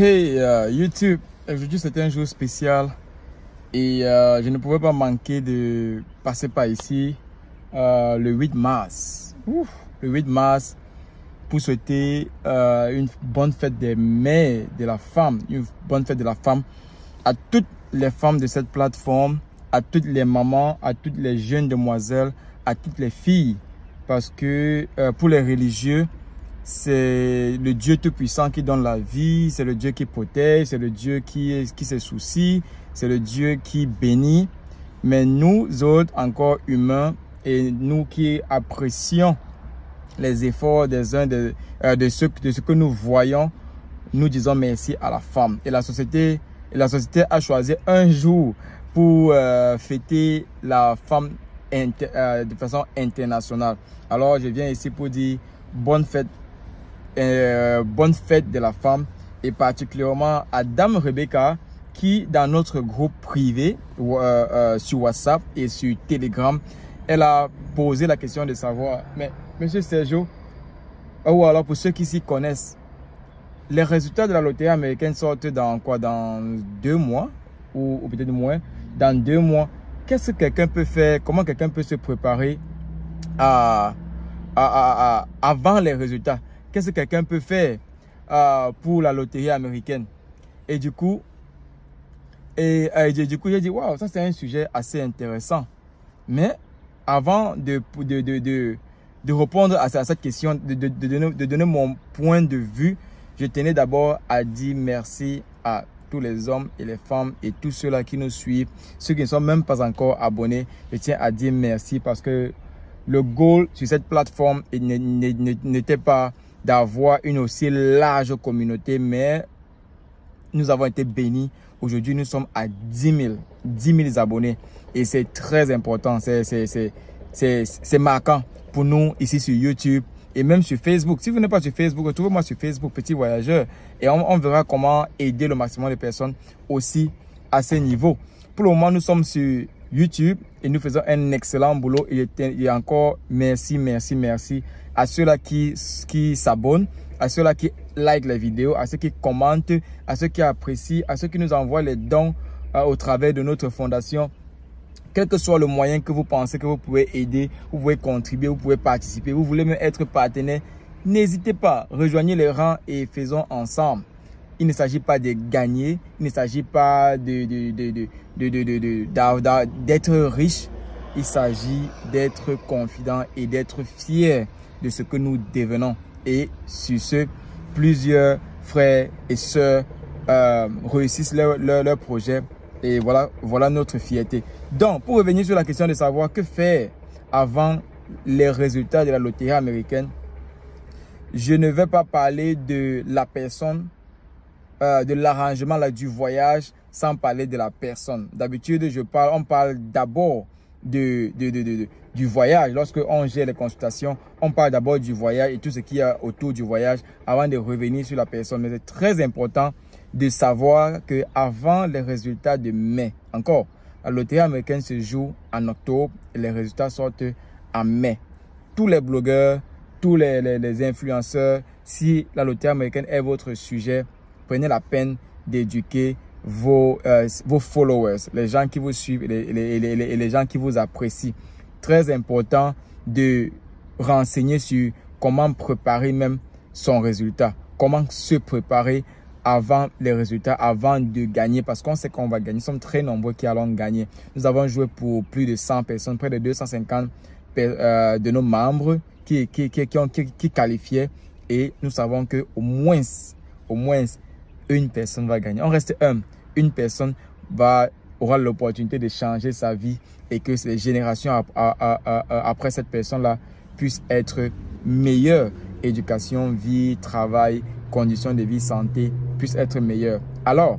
Hey YouTube, aujourd'hui c'était un jour spécial et je ne pouvais pas manquer de passer par ici le 8 mars. Le 8 mars pour souhaiter une bonne fête des mères de la femme, une bonne fête de la femme à toutes les femmes de cette plateforme, à toutes les mamans, à toutes les jeunes demoiselles, à toutes les filles. Parce que pour les religieux, c'est le Dieu Tout-Puissant qui donne la vie, c'est le Dieu qui protège, c'est le Dieu qui se soucie, c'est le Dieu qui bénit. Mais nous autres, encore humains, et nous qui apprécions les efforts des uns de ce que nous voyons, nous disons merci à la femme. Et la société a choisi un jour pour fêter la femme de façon internationale. Alors je viens ici pour dire bonne fête de la femme, et particulièrement à Dame Rebecca qui, dans notre groupe privé sur WhatsApp et sur Telegram, elle a posé la question de savoir, mais Monsieur Sergio, ou alors pour ceux qui s'y connaissent, les résultats de la loterie américaine sortent dans quoi? Dans 2 mois ou peut-être moins. Dans 2 mois, qu'est-ce que quelqu'un peut faire? Comment quelqu'un peut se préparer avant les résultats? Qu'est-ce que quelqu'un peut faire pour la loterie américaine? Et du coup, j'ai dit, waouh, ça c'est un sujet assez intéressant. Mais avant de répondre à cette question, de donner mon point de vue, je tenais d'abord à dire merci à tous les hommes et les femmes et tous ceux-là qui nous suivent, ceux qui ne sont même pas encore abonnés. Je tiens à dire merci parce que le goal sur cette plateforme n'était pas d'avoir une aussi large communauté, mais nous avons été bénis. Aujourd'hui, nous sommes à 10 000 abonnés et c'est très important, c'est marquant pour nous ici sur YouTube et même sur Facebook. Si vous n'êtes pas sur Facebook, retrouvez-moi sur Facebook, Petit Voyageur, et on verra comment aider le maximum de personnes aussi à ce niveau. Pour le moment, nous sommes sur YouTube et nous faisons un excellent boulot. Et encore merci à ceux-là qui s'abonnent, à ceux-là qui like les vidéos, à ceux qui commentent, à ceux qui apprécient, à ceux qui nous envoient les dons au travers de notre fondation. Quel que soit le moyen que vous pensez que vous pouvez aider, vous pouvez contribuer, vous pouvez participer, vous voulez même être partenaire, n'hésitez pas, rejoignez les rangs et faisons ensemble. Il ne s'agit pas de gagner, il ne s'agit pas d'être riche, il s'agit d'être confident et d'être fier de ce que nous devenons. Et sur ce, plusieurs frères et sœurs réussissent leur projet. Et voilà notre fierté. Donc, pour revenir sur la question de savoir que faire avant les résultats de la loterie américaine, je ne vais pas parler de la personne, de l'arrangement du voyage, sans parler de la personne. D'habitude, on parle d'abord du voyage. Lorsqu'on gère les consultations, on parle d'abord du voyage et tout ce qu'il y a autour du voyage avant de revenir sur la personne. Mais c'est très important de savoir que avant les résultats de mai, encore, la loterie américaine se joue en octobre et les résultats sortent en mai. Tous les blogueurs, tous les influenceurs, si la loterie américaine est votre sujet, prenez la peine d'éduquer vos followers, les gens qui vous suivent et les gens qui vous apprécient. Très important de renseigner sur comment préparer même son résultat, comment se préparer avant les résultats, avant de gagner, parce qu'on sait qu'on va gagner. Nous sommes très nombreux qui allons gagner. Nous avons joué pour plus de 100 personnes, près de 250 de nos membres qui qualifiaient, et nous savons que au moins une personne va gagner. On reste une personne aura l'opportunité de changer sa vie et que les générations après cette personne-là puissent être meilleures. Éducation, vie, travail, conditions de vie, santé puissent être meilleures. Alors,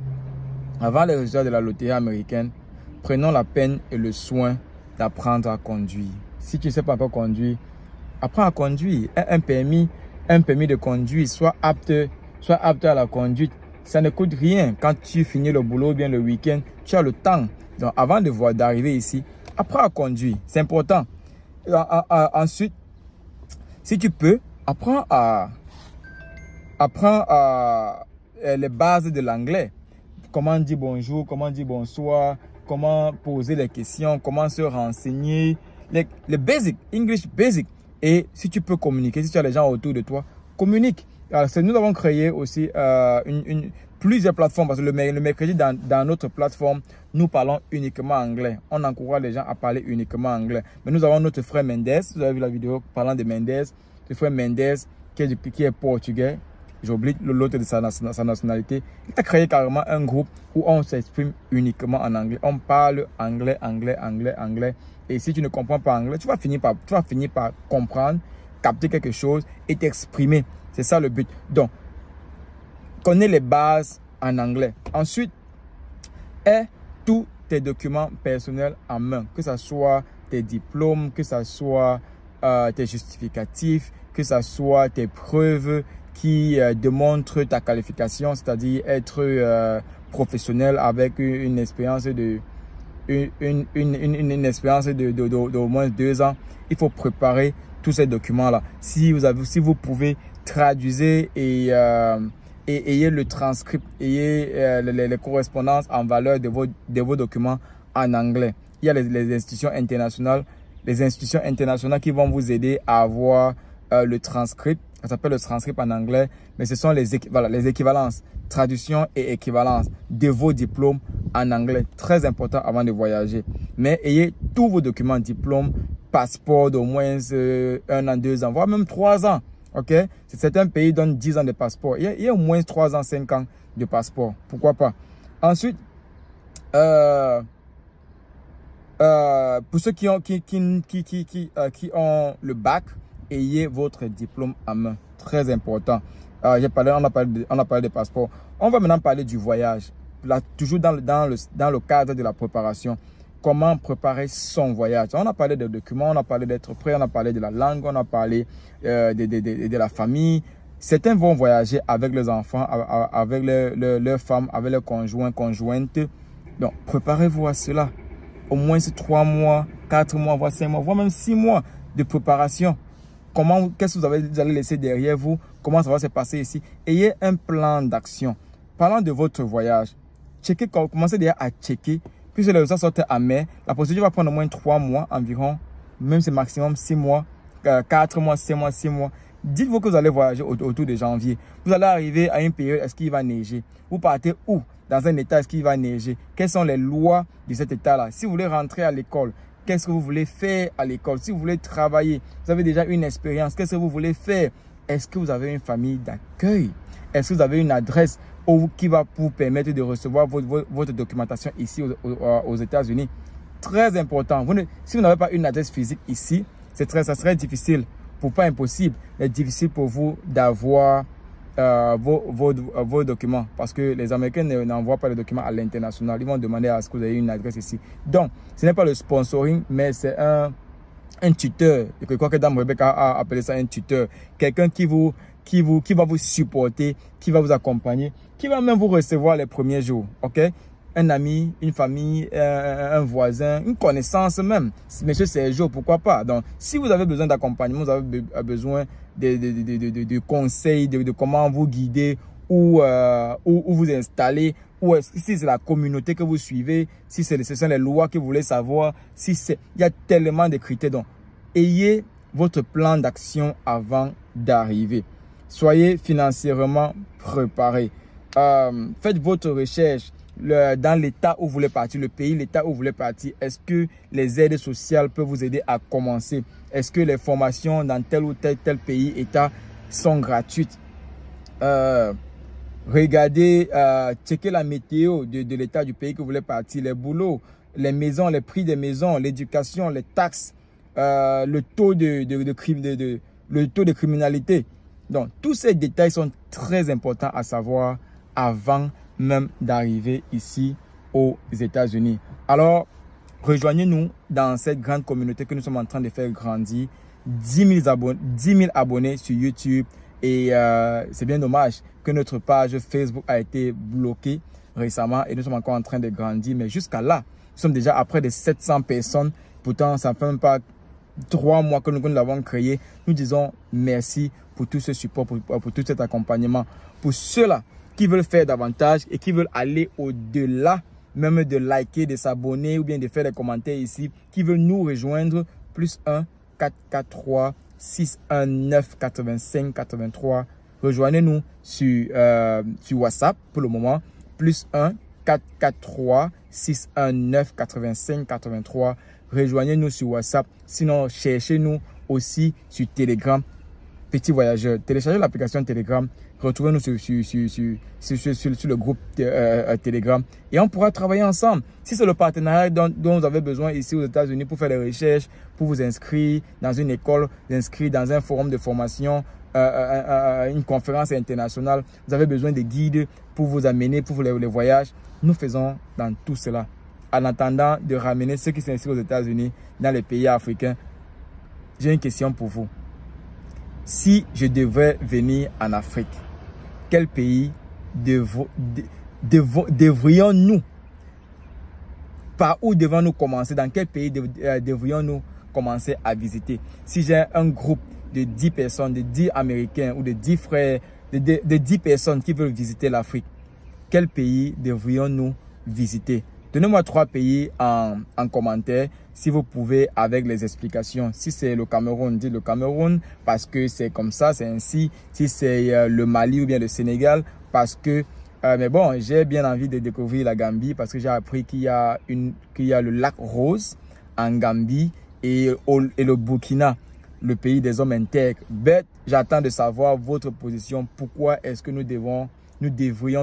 avant les résultats de la loterie américaine, prenons la peine et le soin d'apprendre à conduire. Si tu ne sais pas encore conduire, apprends à conduire. Un permis de conduire, sois apte à la conduite. Ça ne coûte rien. Quand tu finis le boulot ou bien le week-end, tu as le temps. Donc, avant d'arriver ici, apprends à conduire. C'est important. Ensuite, si tu peux, apprends à les bases de l'anglais. Comment dire bonjour, comment dire bonsoir, comment poser les questions, comment se renseigner. Les basics, English basic. Et si tu peux communiquer, si tu as les gens autour de toi, communique. Alors, nous avons créé aussi plusieurs plateformes parce que le mercredi, dans notre plateforme, nous parlons uniquement anglais. On encourage les gens à parler uniquement anglais. Mais nous avons notre frère Mendes. Vous avez vu la vidéo parlant de Mendes. Le frère Mendes qui est portugais. J'oublie l'autre de sa nationalité. Il a créé carrément un groupe où on s'exprime uniquement en anglais. On parle anglais, anglais, anglais, anglais. Et si tu ne comprends pas anglais, tu vas finir par comprendre, capter quelque chose et t'exprimer. C'est ça le but. Donc, connais les bases en anglais. Ensuite, aie tous tes documents personnels en main. Que ce soit tes diplômes, que ce soit tes justificatifs, que ce soit tes preuves qui démontrent ta qualification, c'est-à-dire être professionnel avec une expérience une expérience d'au moins 2 ans. Il faut préparer tous ces documents-là. Si vous pouvez traduire et ayez le transcript, ayez les correspondances en valeur de vos documents en anglais. Il y a les institutions internationales qui vont vous aider à avoir le transcript. Ça s'appelle le transcript en anglais, mais ce sont les équivalences, traduction et équivalence de vos diplômes en anglais. Très important avant de voyager. Mais ayez tous vos documents, diplômes, passeport d'au moins 1 an, 2 ans, voire même 3 ans. Ok? Certains pays donnent 10 ans de passeport. Il y a au moins 3 ans, 5 ans de passeport. Pourquoi pas? Ensuite, pour ceux qui ont le bac, ayez votre diplôme en main. Très important. On a parlé des passeports. On va maintenant parler du voyage. Là, toujours dans le cadre de la préparation. Comment préparer son voyage? On a parlé des documents, on a parlé d'être prêt, on a parlé de la langue, on a parlé de la famille. Certains vont voyager avec les enfants, avec leurs femmes, avec leurs conjoints, conjointes. Donc, préparez-vous à cela. Au moins 3 mois, 4 mois, voire 5 mois, voire même 6 mois de préparation. Qu'est-ce que vous allez laisser derrière vous? Comment ça va se passer ici? Ayez un plan d'action. Parlant de votre voyage, commencez déjà à checker. Puisque les résultats sortent en mai, la procédure va prendre au moins 3 mois environ, même c'est maximum 6 mois, 4 mois, 6 mois, 6 mois. Dites-vous que vous allez voyager autour de janvier. Vous allez arriver à une période, est-ce qu'il va neiger? Vous partez où? Dans un état, est-ce qu'il va neiger? Quelles sont les lois de cet état-là? Si vous voulez rentrer à l'école, qu'est-ce que vous voulez faire à l'école? Si vous voulez travailler, vous avez déjà une expérience, qu'est-ce que vous voulez faire? Est-ce que vous avez une famille d'accueil? Est-ce que vous avez une adresse qui va vous permettre de recevoir votre documentation ici aux États-Unis? Très important. Si vous n'avez pas une adresse physique ici, ça serait difficile, pas impossible, mais difficile pour vous d'avoir vos documents. Parce que les Américains n'envoient pas les documents à l'international. Ils vont demander à ce que vous ayez une adresse ici. Donc, ce n'est pas le sponsoring, mais c'est un tuteur. Je crois que Dame Rebecca a appelé ça un tuteur. Quelqu'un qui va vous supporter, qui va vous accompagner, qui va même vous recevoir les premiers jours. Ok? Un ami, une famille, un voisin, une connaissance même. Monsieur Sergio, pourquoi pas? Donc, si vous avez besoin d'accompagnement, vous avez besoin de conseils, de comment vous guider, ou vous installer, ou si c'est la communauté que vous suivez, si ce sont les lois que vous voulez savoir, il y a tellement de critères. Donc, ayez votre plan d'action avant d'arriver. Soyez financièrement préparés. Faites votre recherche dans l'état où vous voulez partir, le pays, l'état où vous voulez partir. Est-ce que les aides sociales peuvent vous aider à commencer? Est-ce que les formations dans tel ou tel pays, état sont gratuites? Regardez, checkez la météo de l'état du pays que vous voulez partir, les boulots, les maisons, les prix des maisons, l'éducation, les taxes, le taux de criminalité. Donc, tous ces détails sont très importants à savoir avant même d'arriver ici aux États-Unis. Alors, rejoignez-nous dans cette grande communauté que nous sommes en train de faire grandir. 10 000 abonnés sur YouTube. Et c'est bien dommage que notre page Facebook a été bloquée récemment et nous sommes encore en train de grandir. Mais jusqu'à là, nous sommes déjà à près de 700 personnes. Pourtant, ça ne fait même pas 3 mois que nous l'avons créé. Nous disons merci pour tout ce support, pour tout cet accompagnement. Pour ceux-là qui veulent faire davantage et qui veulent aller au-delà même de liker, de s'abonner ou bien de faire des commentaires ici, qui veulent nous rejoindre, plus 1 443 619 85 83. Rejoignez-nous sur WhatsApp pour le moment, plus 1 443 619 85 83. Rejoignez-nous sur WhatsApp. Sinon, cherchez-nous aussi sur Telegram. Petit voyageur, téléchargez l'application Telegram. Retrouvez-nous sur le groupe Telegram et on pourra travailler ensemble. Si c'est le partenariat dont vous avez besoin ici aux États-Unis pour faire des recherches, pour vous inscrire dans une école, vous inscrire dans un forum de formation, une conférence internationale, vous avez besoin de guides pour vous amener pour les voyages, nous faisons dans tout cela. En attendant de ramener ceux qui s'inscrivent aux États-Unis dans les pays africains, j'ai une question pour vous. Si je devais venir en Afrique, quel pays devrions-nous, par où devons-nous commencer, dans quel pays devrions-nous commencer à visiter? Si j'ai un groupe de 10 personnes, de 10 Américains ou de 10 frères, de 10 personnes qui veulent visiter l'Afrique, quel pays devrions-nous visiter? Donnez-moi 3 pays en commentaire, si vous pouvez, avec les explications. Si c'est le Cameroun, dites le Cameroun, parce que c'est comme ça, c'est ainsi. Si c'est le Mali ou bien le Sénégal, parce que... mais bon, j'ai bien envie de découvrir la Gambie, parce que j'ai appris qu'il y a le lac Rose en Gambie et le Burkina, le pays des hommes intègres. Bête, j'attends de savoir votre position. Pourquoi est-ce que nous devrions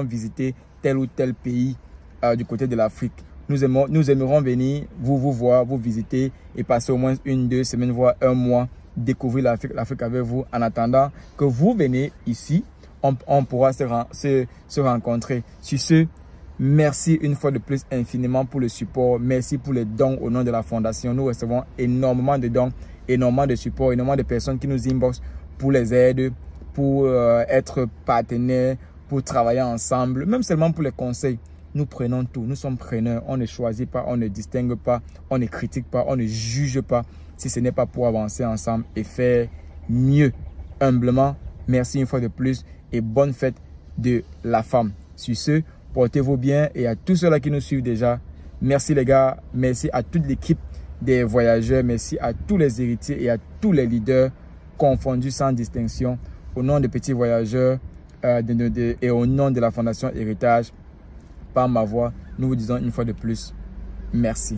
visiter tel ou tel pays du côté de l'Afrique? Nous aimerons venir vous voir, vous visiter et passer au moins 1-2 semaines, voire 1 mois, découvrir l'Afrique avec vous. En attendant que vous venez ici, on pourra se rencontrer. Sur ce, merci une fois de plus infiniment pour le support. Merci pour les dons au nom de la fondation. Nous recevons énormément de dons, énormément de support, énormément de personnes qui nous inboxent pour les aides, pour être partenaires, pour travailler ensemble, même seulement pour les conseils. Nous prenons tout, nous sommes preneurs, on ne choisit pas, on ne distingue pas, on ne critique pas, on ne juge pas, si ce n'est pas pour avancer ensemble et faire mieux. Humblement, merci une fois de plus et bonne fête de la femme. Sur ce, portez-vous bien et à tous ceux-là qui nous suivent déjà, merci les gars, merci à toute l'équipe des voyageurs, merci à tous les héritiers et à tous les leaders confondus sans distinction. Au nom des petits voyageurs et au nom de la Fondation Héritage, par ma voix, nous vous disons une fois de plus, merci.